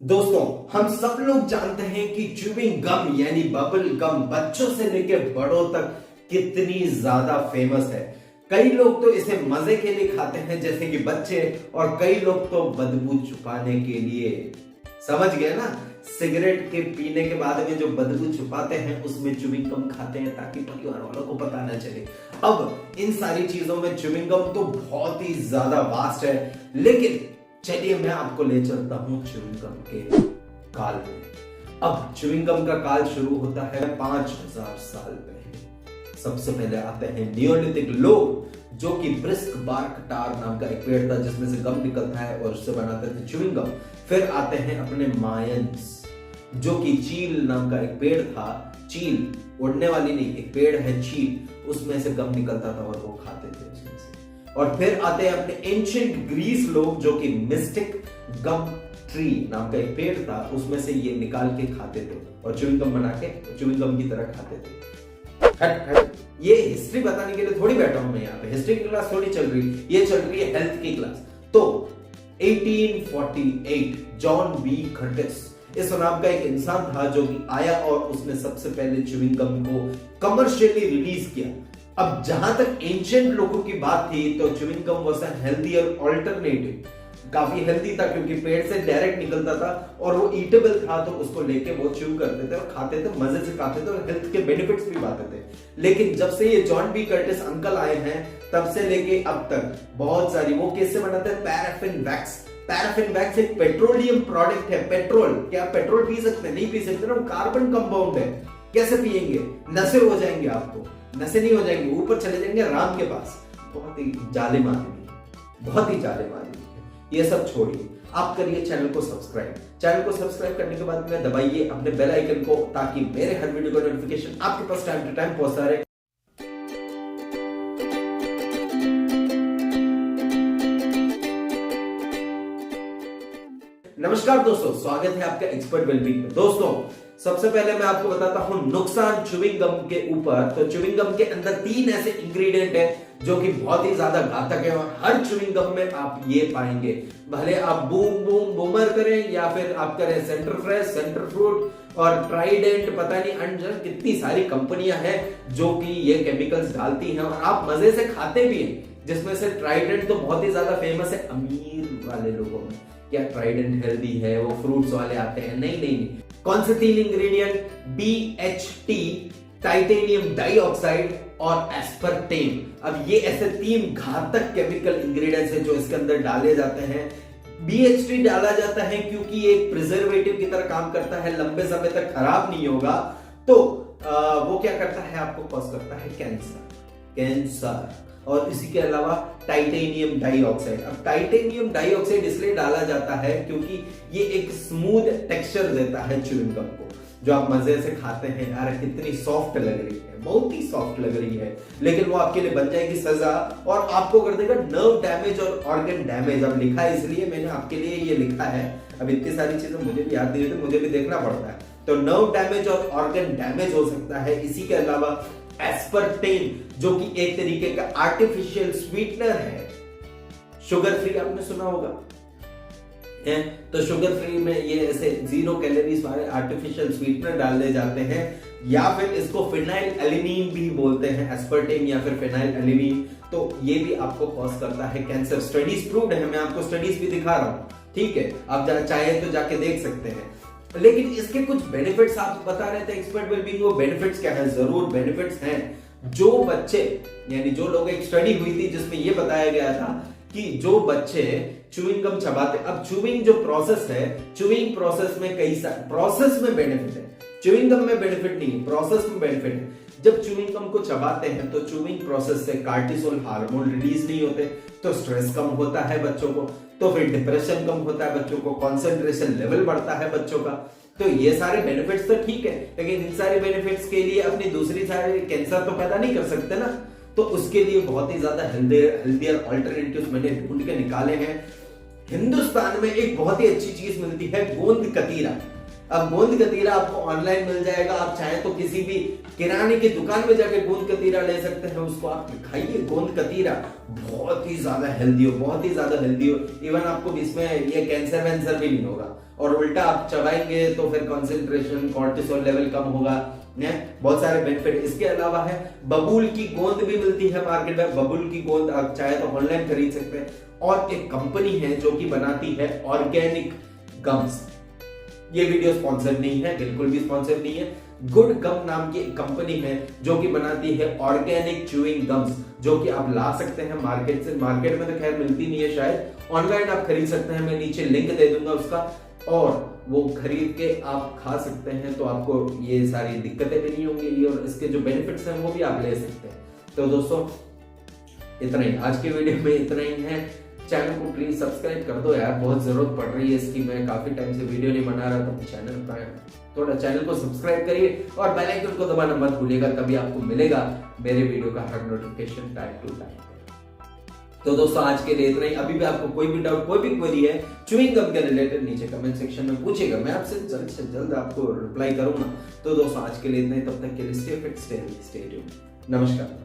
दोस्तों, हम सब लोग जानते हैं कि च्युइंग गम यानी बबल गम बच्चों से लेकर बड़ों तक कितनी ज्यादा फेमस है। कई लोग तो इसे मजे के लिए खाते हैं जैसे कि बच्चे, और कई लोग तो बदबू छुपाने के लिए। समझ गए ना? सिगरेट के पीने के बाद में जो बदबू छुपाते हैं उसमें च्युइंग गम खाते हैं ताकि परिवार वालों को पता न चले। अब इन सारी चीजों में च्युइंग गम तो बहुत ही ज्यादा वास्ट है, लेकिन चलिए मैं आपको ले चलता हूं च्युइंग गम के काल में। अब च्युइंग गम का काल शुरू होता है 5000 साल पहले। सबसे पहले आते हैं नियोलिथिक लोग, जो कि ब्रिस्क बार्क टार नाम का एक पेड़ था जिसमें से गम निकलता है और उससे बनाते थे च्युइंग गम। फिर आते हैं अपने मायंस, जो कि चील नाम का एक पेड़ था। चील उड़ने वाली नहीं, एक पेड़ है चील, उसमें से गम निकलता था और वो खाते थे उसमें से। और फिर आते हैं अपने एंशिएंट ग्रीस लोग, जो कि मिस्टिक गम ट्री नाम का एक पेड़ था, उसमें से ये निकाल के खाते थे और च्युइंग गम बना के च्युइंग गम की तरह खाते थे। हट, ये हिस्ट्री बताने के लिए थोड़ी बैठा हूं मैं यहाँ पे। हिस्ट्री की क्लास थोड़ी चल रही, ये चल रही है हेल्थ की क्लास। तो 1848 जॉन बी कर्टिस इस नाम का एक इंसान था जो कि आया और उसने सबसे पहले च्युइंग गम को कमर्शियली रिलीज किया। अब जहां तक एंशिएंट लोगों की बात थी तो chewing gum was a healthier alternative. काफी हेल्दी था क्योंकि पेड़ से डायरेक्ट निकलता था और वो ईटेबल था, तो उसको लेके वो च्यू करते थे और खाते थे, मजे से खाते थे और हेल्थ के बेनिफिट्स भी पाते थे। लेकिन जब से ये जॉन बी कर्टिस अंकल आए हैं तब से लेके अब तक बहुत सारी, वो कैसे बनाते हैं? Paraffin wax. पैराफिन वैक्स एक पेट्रोलियम प्रोडक्ट है। पेट्रोल, क्या पेट्रोल पी सकते हैं? नहीं पी सकते ना, कार्बन कंपाउंड है। कैसे पिएंगे? नशे हो जाएंगे। आपको नशे नहीं हो जाएंगे, ऊपर चले जाएंगे राम के पास। बहुत ही जालिम आदमी है, बहुत ही जालिम आदमी है। ये सब छोड़िए, आप करिए चैनल को सब्सक्राइब। चैनल को सब्सक्राइब करने के बाद में दबाइए अपने बेल आइकन को, ताकि मेरे हर वीडियो का नोटिफिकेशन आपके पास टाइम टू टाइम पहुंचता रहे। नमस्कार दोस्तों, स्वागत है आपका एक्सपर्ट वेलबींग में। दोस्तों, सबसे पहले मैं आपको बताता हूं नुकसान च्युइंग गम के ऊपर। तो च्युइंग गम के अंदर 3 ऐसे इंग्रेडिएंट हैं जो कि बहुत ही ज्यादा घातक है और हर च्युइंग गम में आप ये पाएंगे। भले आप बूम बूम बूमर करें या फिर आप करें सेंटर फ्रेश, सेंटर फ्रूट और ट्राइडेंट, पता नहीं अंडर कितनी सारी कंपनियां हैं जो कि ये केमिकल्स डालती हैं और आप मजे से खाते भी हैं। जिसमें से ट्राइडेंट तो बहुत ही ज्यादा फेमस है अमीर वाले लोगों में। क्या ट्राइडेंट हेल्दी है? वो फ्रूट्स वाले आते हैं। नहीं नहीं नहीं। कौन से 3 इंग्रेडिएंट? BHT, टाइटेनियम डाइऑक्साइड और एस्पर्टेन। अब ये ऐसे 3 घातक केमिकल इंग्रेडिएंट्स हैं जो इसके अंदर डाले जाते हैं। BHT डाला जाता है क्योंकि ये एक प्रिजर्वेटिव की तरह काम करता है, लंबे समय तक खराब नहीं होगा। तो वो क्या करता है? आपको कॉज करता है कैंसर। और इसी के अलावा टाइटेनियम डाइऑक्साइड। अब टाइटेनियम डाइऑक्साइड इसलिए डाला जाता है क्योंकि ये एक स्मूथ टेक्सचर देता है च्युइंग गम को, जो आप मजे से खाते हैं। यार कितनी सॉफ्ट लग रही है, बहुत ही सॉफ्ट लग रही है, लेकिन वो आपके लिए बन जाएगी सजा और आपको कर देगा नर्व डैमेज और ऑर्गन डैमेज। अब लिखा है इसलिए मैंने आपके लिए ये लिखा है। अब इतनी सारी चीजें मुझे भी याद नहीं होती, मुझे भी देखना पड़ता है। तो नर्व डैमेज और ऑर्गन डैमेज हो सकता है। इसी के अलावा एस्पर्टेन, जो कि एक तरीके का आर्टिफिशियल स्वीटनर है। शुगर फ्री आपने सुना होगा है? तो शुगर फ्री में ये ऐसे 0 कैलोरीज वाले आर्टिफिशियल स्वीटनर डाले जाते हैं, या फिर इसको फिनाइल एलिनीन भी बोलते हैं, एस्पर्टेन या फिर फिनाइल एलिनीन। तो ये भी आपको कॉज करता है कैंसर। स्टडीज प्रूव्ड है, मैं आपको स्टडीज भी दिखा रहा हूं, ठीक है? आप चाहे तो जाके देख सकते हैं। लेकिन इसके कुछ बेनिफिट्स आप बता रहे थे एक्सपर्ट वेलबींग, वो बेनिफिट्स क्या है? जरूर बेनिफिट्स हैं। जो बच्चे, यानी जो लोग, एक स्टडी हुई थी जिसमें यह बताया गया था कि जो बच्चे च्युइंग गम चबाते, अब च्युइंग जो प्रोसेस है, च्युइंग प्रोसेस में कई सारे प्रोसेस में बेनिफिट है। च्युइंग गम में बेनिफिट नहीं है, प्रोसेस में बेनिफिट है। जब च्युइंग गम को चबाते हैं तो च्युइंग प्रोसेस से कार्टिसोल हार्मोन रिलीज नहीं होते, तो स्ट्रेस कम होता है बच्चों को, तो फिर डिप्रेशन कम होता है बच्चों को, कंसंट्रेशन लेवल बढ़ता है बच्चों का। तो ये सारे बेनिफिट्स तो ठीक है, लेकिन इन सारे बेनिफिट्स के लिए अपनी दूसरी सारे कैंसर तो पैदा नहीं कर सकते ना। तो उसके लिए बहुत ही ज्यादा हेल्दियर ऑल्टरनेटिव्स मैंने ढूंढ के निकाले हैं। हिंदुस्तान में एक बहुत ही अच्छी चीज मिलती है, गोंद कतीरा। अब गोंद कतीरा आपको ऑनलाइन मिल जाएगा, आप चाहे तो किसी भी किराने की दुकान में जाके गोंद कतीरा ले सकते हैं, उसको आप खाइए। गोंद कतीरा बहुत ही ज्यादा हेल्दी हो, बहुत ही ज्यादा हेल्दी हो। इवन आपको इसमें ये कैंसर वैंसर भी नहीं होगा, और उल्टा आप चबाएंगे तो फिर कंसंट्रेशन, कॉर्टिसोल लेवल कम होगा, बहुत सारे बेनिफिट। इसके अलावा है बबूल की गोंद भी मिलती है मार्केट में, बबूल की गोंद आप चाहे तो ऑनलाइन खरीद सकते हैं। और एक कंपनी है जो कि बनाती है ऑर्गेनिक गम्स। ये वीडियो स्पॉन्सर नहीं है, बिल्कुल भी स्पॉन्सर नहीं है। गुड गम नाम की एक कंपनी है जो कि बनाती है ऑर्गेनिक च्यूइंग गम्स, जो कि आप ला सकते हैं मार्केट से। मार्केट में तो खैर मिलती नहीं है शायद, ऑनलाइन आप खरीद सकते हैं, मैं नीचे लिंक दे दूंगा उसका, और वो खरीद के आप खा सकते हैं। तो आपको ये सारी दिक्कतें भी नहीं होंगी, और इसके जो बेनिफिट्स हैं वो भी आप ले सकते हैं। तो दोस्तों इतना ही, आज के वीडियो में इतना ही है। चैनल को प्लीज सब्सक्राइब कर दो यार, बहुत जरूरत पड़ रही है इसकी। मैं काफी टाइम से वीडियो नहीं बना रहा, तो चैनल को सब्सक्राइब करिए और बेल आइकन को दबाना मत भूलिएगा, तभी आपको मिलेगा मेरे वीडियो का हर नोटिफिकेशन टाइम टू टाइम। तो दोस्तों आज के लिए इतना ही। अभी भी आपको कोई भी डाउट, कोई भी क्वेरी है च्यूइंग गम के रिलेटेड, नीचे कमेंट सेक्शन में पूछेगा, मैं आपसे जल्द से जल्द आपको रिप्लाई करूंगा। तो दोस्तों आज के लिए इतना ही, तब तक के लिए stay fit, stay healthy, stay tuned. नमस्कार।